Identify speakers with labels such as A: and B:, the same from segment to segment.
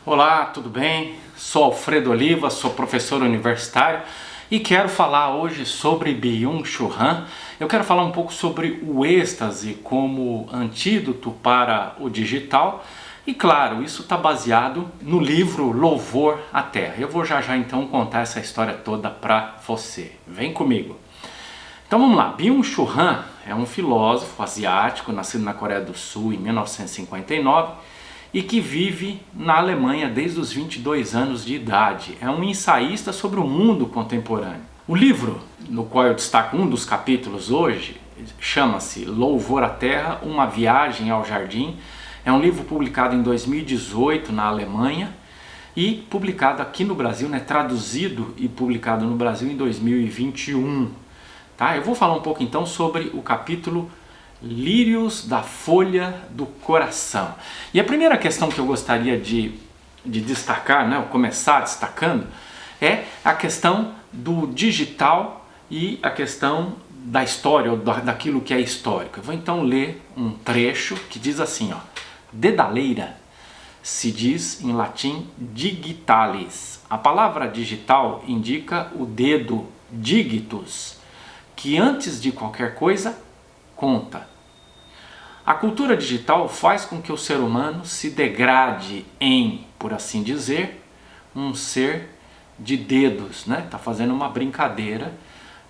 A: Olá, tudo bem? Sou Alfredo Oliva, sou professor universitário e quero falar hoje sobre Byung-Chul Han. Eu quero falar um pouco sobre o êxtase como antídoto para o digital e, claro, isso está baseado no livro Louvor à Terra. Eu vou já então contar essa história toda para você. Vem comigo! Então vamos lá, Byung-Chul Han é um filósofo asiático, nascido na Coreia do Sul em 1959 e que vive na Alemanha desde os 22 anos de idade. É um ensaísta sobre o mundo contemporâneo. O livro, no qual eu destaco um dos capítulos hoje, chama-se Louvor à Terra, uma viagem ao jardim. É um livro publicado em 2018 na Alemanha e publicado aqui no Brasil, traduzido e publicado no Brasil em 2021. Tá? Eu vou falar um pouco então sobre o capítulo Lírios da Folha do Coração. E a primeira questão que eu gostaria de destacar, começar destacando, é a questão do digital e a questão da história, ou daquilo que é histórico. Eu vou então ler um trecho que diz assim, dedaleira se diz em latim digitalis. A palavra digital indica o dedo digitus, que antes de qualquer coisa conta. A cultura digital faz com que o ser humano se degrade em, por assim dizer, um ser de dedos, Tá fazendo uma brincadeira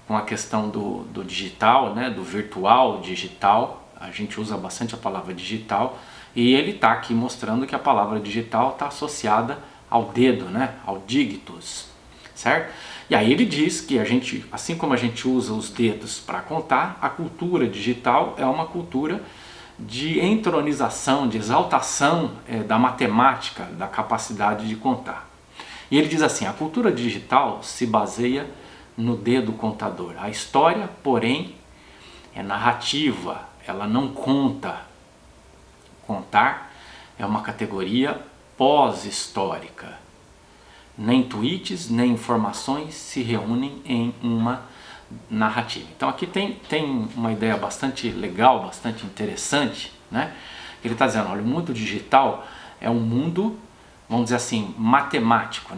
A: com a questão do digital, do virtual digital. A gente usa bastante a palavra digital e ele está aqui mostrando que a palavra digital está associada ao dedo, ao digitus, certo? E aí ele diz que a gente, assim como a gente usa os dedos para contar, a cultura digital é uma cultura de entronização, de exaltação da matemática, da capacidade de contar. E ele diz assim, a cultura digital se baseia no dedo contador. A história, porém, é narrativa, ela não conta. Contar é uma categoria pós-histórica. Nem tweets, nem informações se reúnem em uma narrativa. Então aqui tem uma ideia bastante legal, bastante interessante, Ele está dizendo, olha, o mundo digital é um mundo, vamos dizer assim, matemático,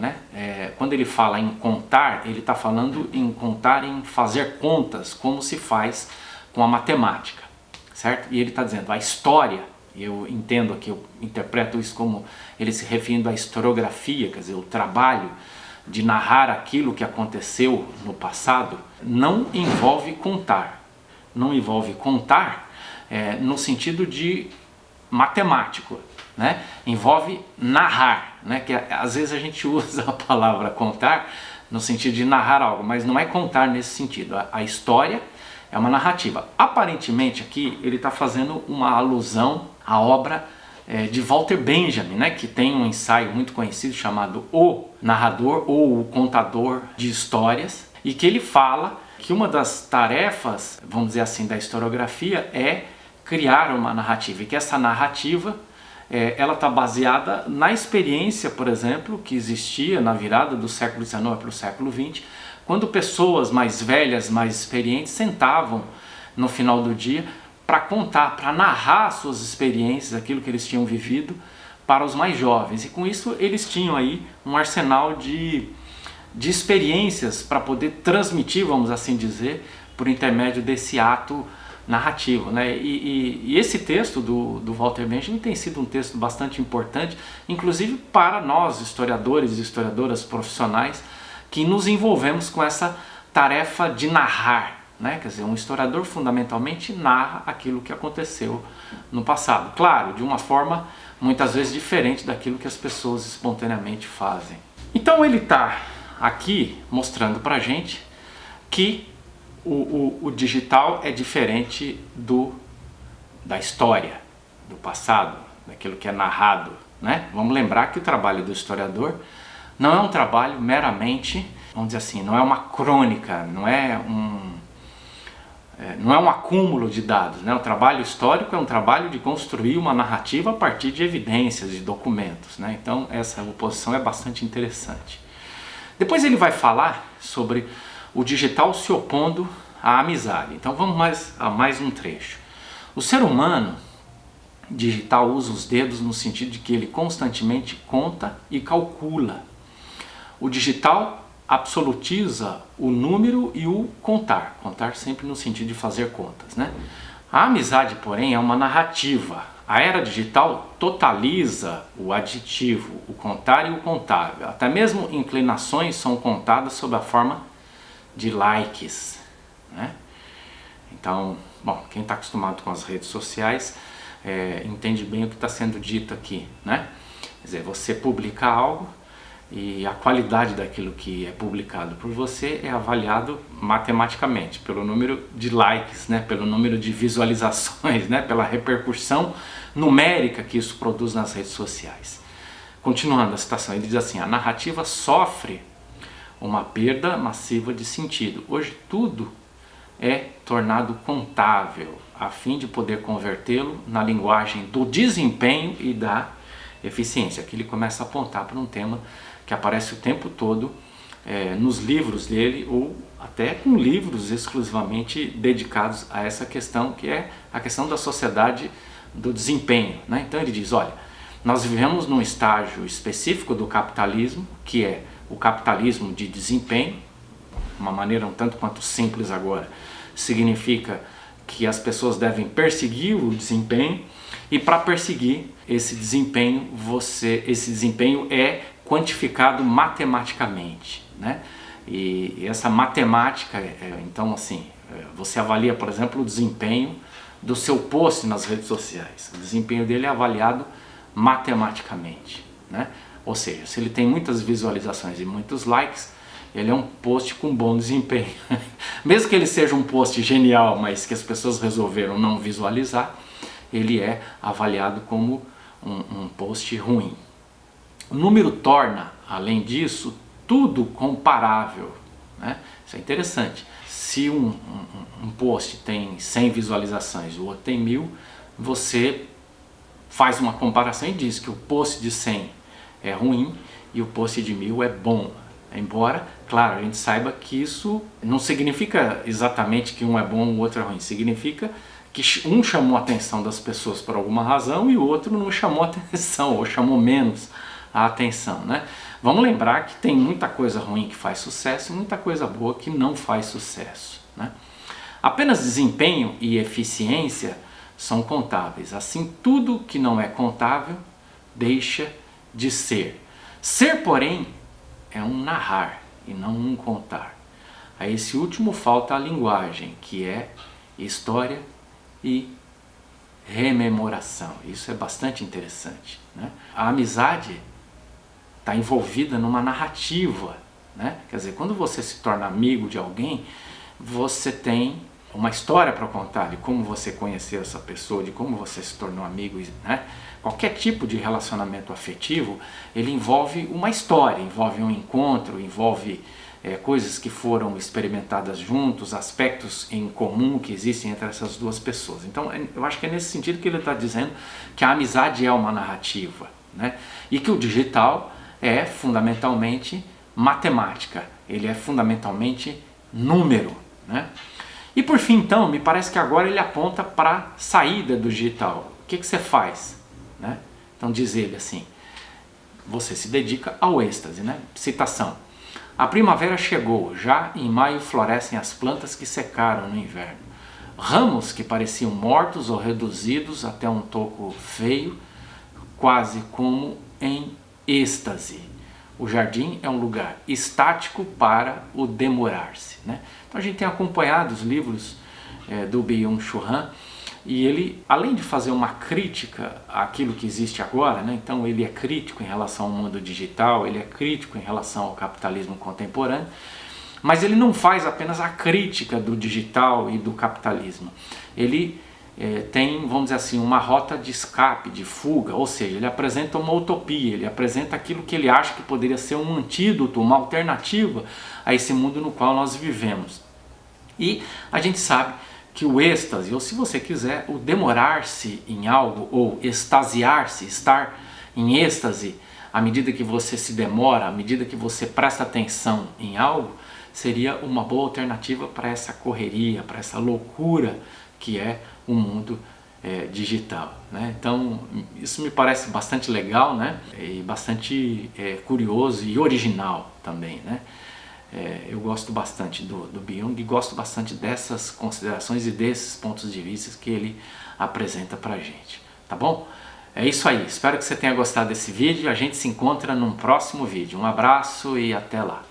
A: Quando ele fala em contar, ele está falando em contar, em fazer contas, como se faz com a matemática, certo? E ele está dizendo, a história, eu entendo aqui, eu interpreto isso como ele se referindo à historiografia, quer dizer, o trabalho de narrar aquilo que aconteceu no passado, não envolve contar. Não envolve contar no sentido de matemático, Envolve narrar, que às vezes a gente usa a palavra contar no sentido de narrar algo, mas não é contar nesse sentido. A história é uma narrativa. Aparentemente aqui ele está fazendo uma alusão à obra de Walter Benjamin, que tem um ensaio muito conhecido chamado O Narrador ou O Contador de Histórias, e que ele fala que uma das tarefas, vamos dizer assim, da historiografia é criar uma narrativa, e que essa narrativa ela está baseada na experiência, por exemplo, que existia na virada do século XIX para o século XX, quando pessoas mais velhas, mais experientes, sentavam no final do dia para contar, para narrar suas experiências, aquilo que eles tinham vivido para os mais jovens. E com isso eles tinham aí um arsenal de experiências para poder transmitir, vamos assim dizer, por intermédio desse ato narrativo. E esse texto do Walter Benjamin tem sido um texto bastante importante, inclusive para nós, historiadores e historiadoras profissionais, que nos envolvemos com essa tarefa de narrar. Quer dizer, um historiador fundamentalmente narra aquilo que aconteceu no passado. Claro, de uma forma muitas vezes diferente daquilo que as pessoas espontaneamente fazem. Então ele está aqui mostrando pra gente que o digital é diferente da história, do passado, daquilo que é narrado. Vamos lembrar que o trabalho do historiador não é um trabalho meramente, vamos dizer assim, não é uma crônica, não é um acúmulo de dados. O trabalho histórico é um trabalho de construir uma narrativa a partir de evidências, de documentos. Então essa oposição é bastante interessante. Depois ele vai falar sobre o digital se opondo à amizade. Então vamos a mais um trecho. O ser humano digital usa os dedos no sentido de que ele constantemente conta e calcula. O digital absolutiza o número e o contar. Contar sempre no sentido de fazer contas, né? A amizade, porém, é uma narrativa. A era digital totaliza o adjetivo, o contar e o contável. Até mesmo inclinações são contadas sob a forma de likes, né? Então, bom, quem está acostumado com as redes sociais entende bem o que está sendo dito aqui, né? Quer dizer, você publica algo e a qualidade daquilo que é publicado por você é avaliado matematicamente pelo número de likes, né? Pelo número de visualizações, né? Pela repercussão numérica que isso produz nas redes sociais. Continuando a citação, ele diz assim: a narrativa sofre uma perda massiva de sentido. Hoje tudo é tornado contável, a fim de poder convertê-lo na linguagem do desempenho e da eficiência. Aqui ele começa a apontar para um tema que aparece o tempo todo nos livros dele, ou até com livros exclusivamente dedicados a essa questão, que é a questão da sociedade do desempenho, né? Então ele diz, olha, nós vivemos num estágio específico do capitalismo, que é o capitalismo de desempenho, uma maneira um tanto quanto simples agora, significa que as pessoas devem perseguir o desempenho, e para perseguir esse desempenho, esse desempenho é quantificado matematicamente, né? E essa matemática, então assim, você avalia, por exemplo, o desempenho do seu post nas redes sociais. O desempenho dele é avaliado matematicamente, né? Ou seja, se ele tem muitas visualizações e muitos likes, ele é um post com bom desempenho. Mesmo que ele seja um post genial, mas que as pessoas resolveram não visualizar, ele é avaliado como um post ruim. O número torna, além disso, tudo comparável, né? Isso é interessante. Se um post tem 100 visualizações, o outro tem 1000, você faz uma comparação e diz que o post de 100 é ruim e o post de 1000 é bom. Embora, claro, a gente saiba que isso não significa exatamente que um é bom e o outro é ruim. Significa que um chamou a atenção das pessoas por alguma razão e o outro não chamou a atenção, ou chamou menos a atenção, né? Vamos lembrar que tem muita coisa ruim que faz sucesso e muita coisa boa que não faz sucesso, né? Apenas desempenho e eficiência são contáveis. Assim, tudo que não é contável deixa de ser. Ser, porém, é um narrar e não um contar. A esse último falta a linguagem, que é história e rememoração. Isso é bastante interessante, né? A amizade está envolvida numa narrativa, né? Quer dizer, quando você se torna amigo de alguém, você tem uma história para contar de como você conheceu essa pessoa, de como você se tornou amigo, né? Qualquer tipo de relacionamento afetivo, ele envolve uma história, envolve um encontro, envolve coisas que foram experimentadas juntos, aspectos em comum que existem entre essas duas pessoas. Então, eu acho que é nesse sentido que ele está dizendo que a amizade é uma narrativa, né? E que o digital é fundamentalmente matemática, ele é fundamentalmente número, né? E por fim, então, me parece que agora ele aponta para a saída do digital. O que você faz, né? Então diz ele assim, você se dedica ao êxtase, né? Citação: a primavera chegou, já em maio florescem as plantas que secaram no inverno. Ramos que pareciam mortos ou reduzidos até um toco feio, quase como em êxtase. O jardim é um lugar estático para o demorar-se, né? Então a gente tem acompanhado os livros do Byung-Chul Han, e ele, além de fazer uma crítica àquilo que existe agora, né? Então ele é crítico em relação ao mundo digital, ele é crítico em relação ao capitalismo contemporâneo, mas ele não faz apenas a crítica do digital e do capitalismo. Ele tem, vamos dizer assim, uma rota de escape, de fuga, ou seja, ele apresenta uma utopia, ele apresenta aquilo que ele acha que poderia ser um antídoto, uma alternativa a esse mundo no qual nós vivemos. E a gente sabe que o êxtase, ou se você quiser, o demorar-se em algo, ou extasiar-se, estar em êxtase, à medida que você se demora, à medida que você presta atenção em algo, seria uma boa alternativa para essa correria, para essa loucura que é o mundo digital, né? Então isso me parece bastante legal, né? E bastante curioso e original também, né? Eu gosto bastante do Byung e gosto bastante dessas considerações e desses pontos de vista que ele apresenta pra gente, tá bom? É isso aí, espero que você tenha gostado desse vídeo, a gente se encontra num próximo vídeo. Um abraço e até lá!